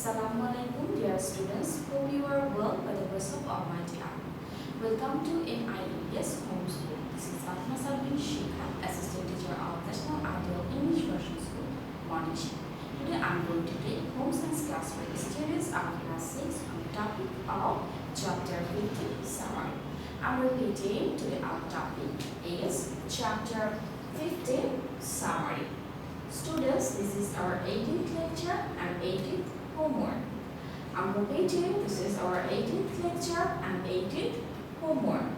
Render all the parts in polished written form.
Assalamualaikum dear students. Hope you are well by the grace of Almighty Allah. Welcome to NIES Homeschool. This is Fatema Sabrin Shikha, Assistant Teacher of National Ideal English Version School, no-18. Today I am going to take Home Science class for students of class 6 on the topic of Chapter 15 Summary. I am repeating today our topic is Chapter 15 Summary. Students, this is our 18th lecture and 18th homework. I'm repeating, this is our 18th lecture and 18th homework.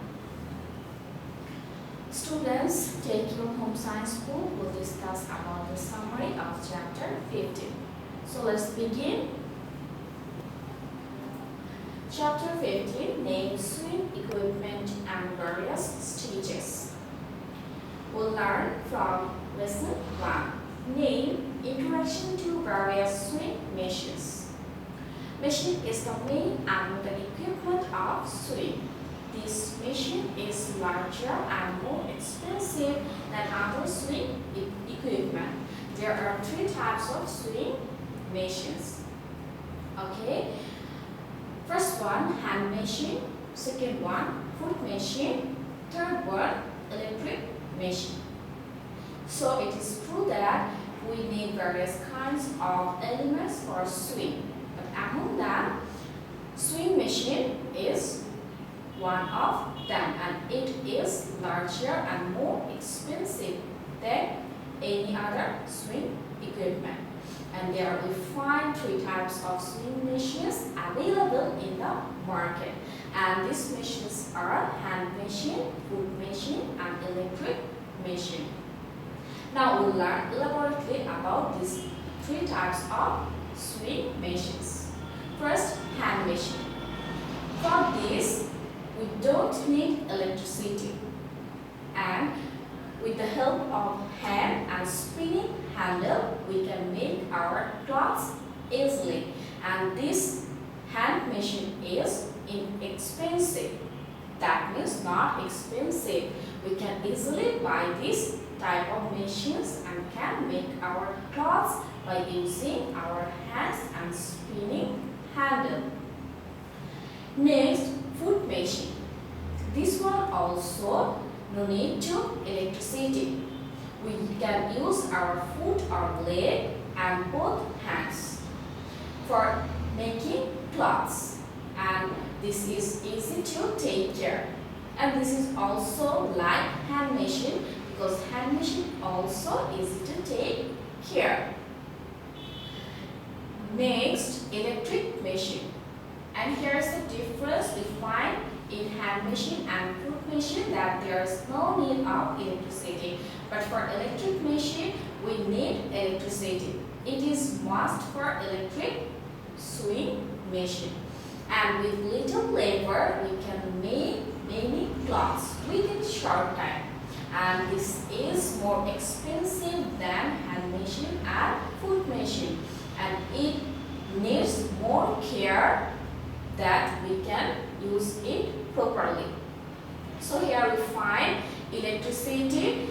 Students, take your home science book. We'll discuss about the summary of chapter 15. So let's begin. Chapter 15, name, swim, equipment and various stages. We'll learn from lesson 1. Name, introduction to various swing machines. Machine is the main and modern equipment of swing. This machine is larger and more expensive than other swing equipment. There are 3 types of swing machines. Okay. First one, hand machine. Second one, foot machine. Third one, electric machine. So it is true that we need various kinds of elements for swing. But among them, swing machine is one of them, and it is larger and more expensive than any other swing equipment. And there we find 3 types of swing machines available in the market. And these machines are hand machine, foot machine, and electric machine. Now we'll learn elaborately about these 3 types of swing machines. First, hand machine. For this, we don't need electricity, and with the help of hand and spinning handle, we can make our clothes easily. And this hand machine is inexpensive. That means not expensive. We can easily buy this type of machines and can make our clothes by using our hands and spinning handle. Next, foot machine. This one also no need to electricity. We can use our foot or leg and both hands for making clothes, and this is easy to take care. And this is also like hand machine, because hand machine also easy to take care. Next, electric machine. And here is the difference we find in hand machine and foot machine, that there is no need of electricity. But for electric machine, we need electricity. It is must for electric swing machine. And with little labor, we can make many clothes within short time. And this is more expensive than hand machine and foot machine. And it needs more care that we can use it properly. So here we find electricity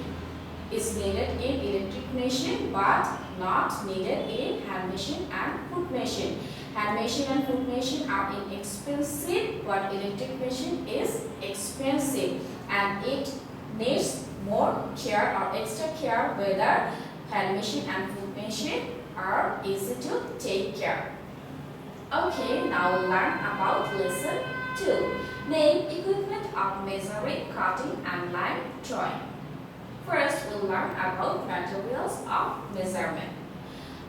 is needed in electric machine but not needed in hand machine and foot machine. Hand machine and foot machine are inexpensive, but electric machine is expensive, and it needs more care or extra care, whether hand machine and foot machine are easy to take care. Okay, now we'll learn about lesson 2. Name, equipment of measuring, cutting and line drawing. First, we'll learn about materials of measurement.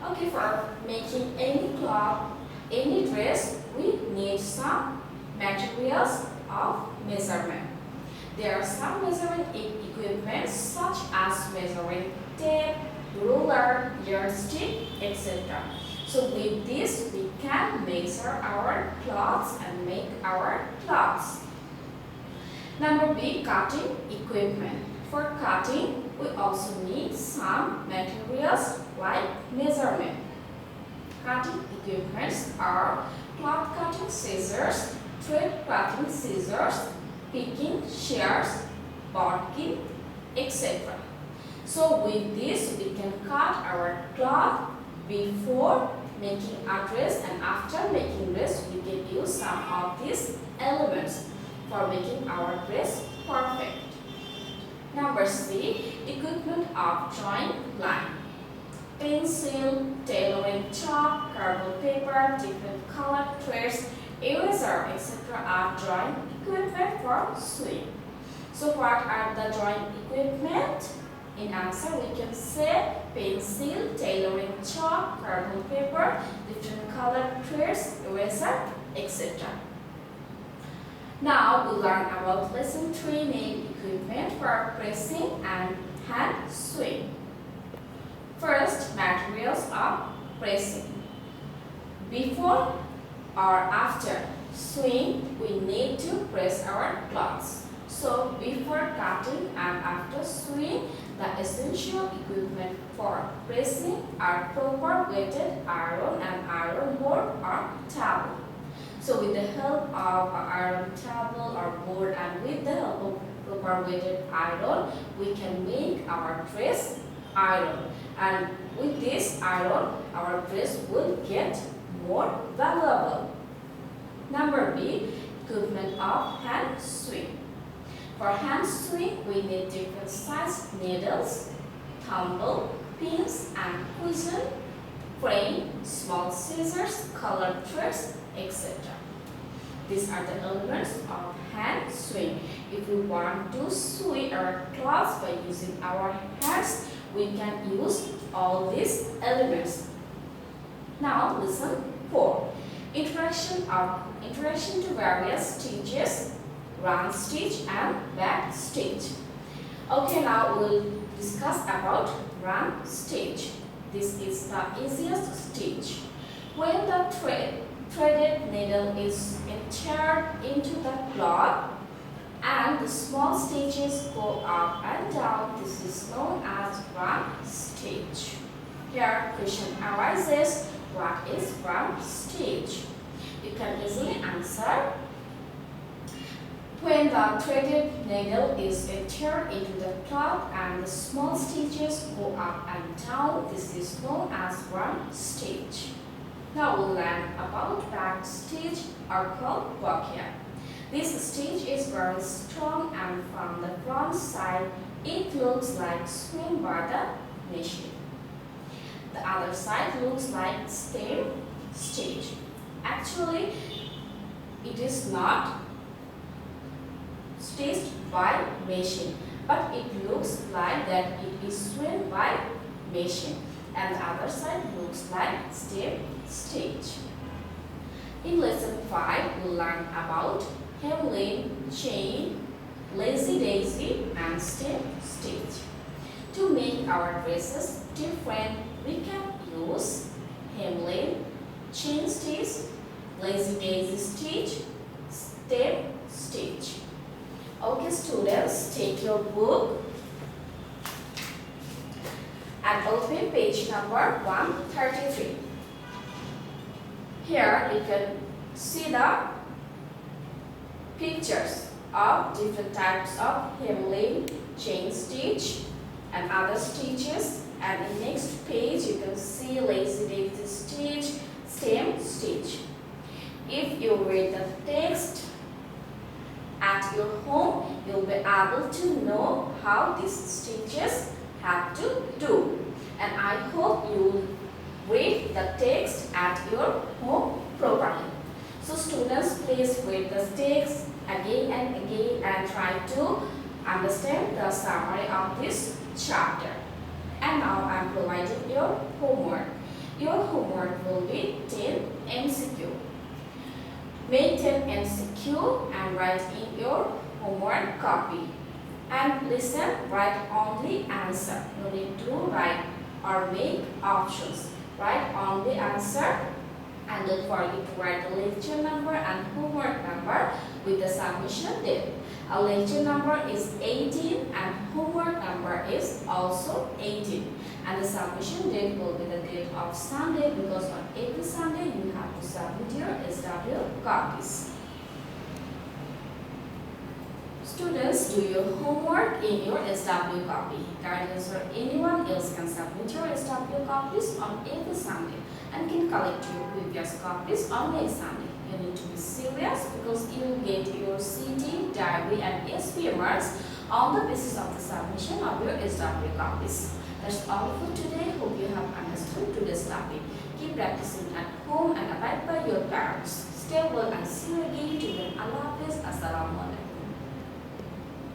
Okay, for making any cloth, any dress, we need some materials of measurement. There are some measuring equipment such as measuring tape, ruler, yardstick, etc. So with this, we can measure our cloths and make our cloths. Number B, cutting equipment. For cutting, we also need some materials like measurement. Cutting equipments are cloth cutting scissors, thread cutting scissors, picking shears, bodkin, etc. So with this, we can cut our cloth before making a dress and after making dress, we can use some of these elements for making our dress perfect. Number C, equipment of drawing line. Pencil, tailoring chalk, carbon paper, different colored threads, eraser, etc. are drawing equipment for sewing. So what are the drawing equipment? In answer, we can say pencil, tailoring chalk, carbon paper, different colored threads, eraser, etc. Now we learn about lesson 3, main equipment for pressing and hand sewing. First, materials of pressing. Before or after sewing, we need to press our cloths. So before cutting and after sewing, the essential equipment for pressing are proper weighted iron and iron board or table. So with the help of iron table or board and with the help of proper weighted iron, we can make our dress iron. And with this iron, our dress will get more valuable. Number B, equipment of hand sewing. For hand sewing, we need different size needles, thimble, pins and chisel, frame, small scissors, colored threads, etc. These are the elements of hand sewing. If we want to sew our clothes by using our hands, we can use all these elements. Now listen 4. Introduction to various stitches, run stitch and back stitch. Okay, now we'll discuss about run stitch. This is the easiest stitch. When the threaded needle is inserted into the cloth and the small stitches go up and down, this is known as run stitch. Here question arises, what is run stitch? You can easily answer. When the threaded needle is inserted into the cloth and the small stitches go up and down, this is known as run stitch. Now we'll learn about back stitch or called buckle. This stitch is very strong and from the front side it looks like swing by the machine. The other side looks like stem stitch. Actually, it is not stitched by machine, but it looks like that it is swung by machine, and the other side looks like stem stitch. In lesson 5, we learn about hemline, chain, lazy daisy, and stem stitch. To make our dresses different, we can use hemline, chain stitch, lazy daisy stitch, stem stitch. Okay students, take your book and open page number 133. Here you can see the pictures of different types of hemline, chain stitch and other stitches, and in next page you can see lazy daisy stitch, stem stitch. If you read the text at your home, you'll be able to know how these stitches have to do. And I hope you read the text at your home properly. So students, please read the text again and again and try to understand the summary of this chapter. And now I am providing your homework. Your homework will be 10 MCQ. Make 10 MCQ and write in your homework copy. And listen, write only answer. No need to write or make options. Write only answer and don't forget to write the lecture number and homework number with the submission date. Our lecture number is 18 and homework number is also 18. And the submission date will be the date of Sunday, because on every Sunday you have to submit your SW copies. Students, do your homework in your SW copy. Guardians or anyone else can submit your SW copies on every Sunday and can collect your previous copies on next Sunday. You need to be serious because you will get your CD, diary and SPA marks on the basis of the submission of your SW copies. That's all for today. Hope you have understood today's topic. Keep practicing at home and abide by your parents. Stay well and see you again. Till then, Allah Hafiz. Assalamu alaikum.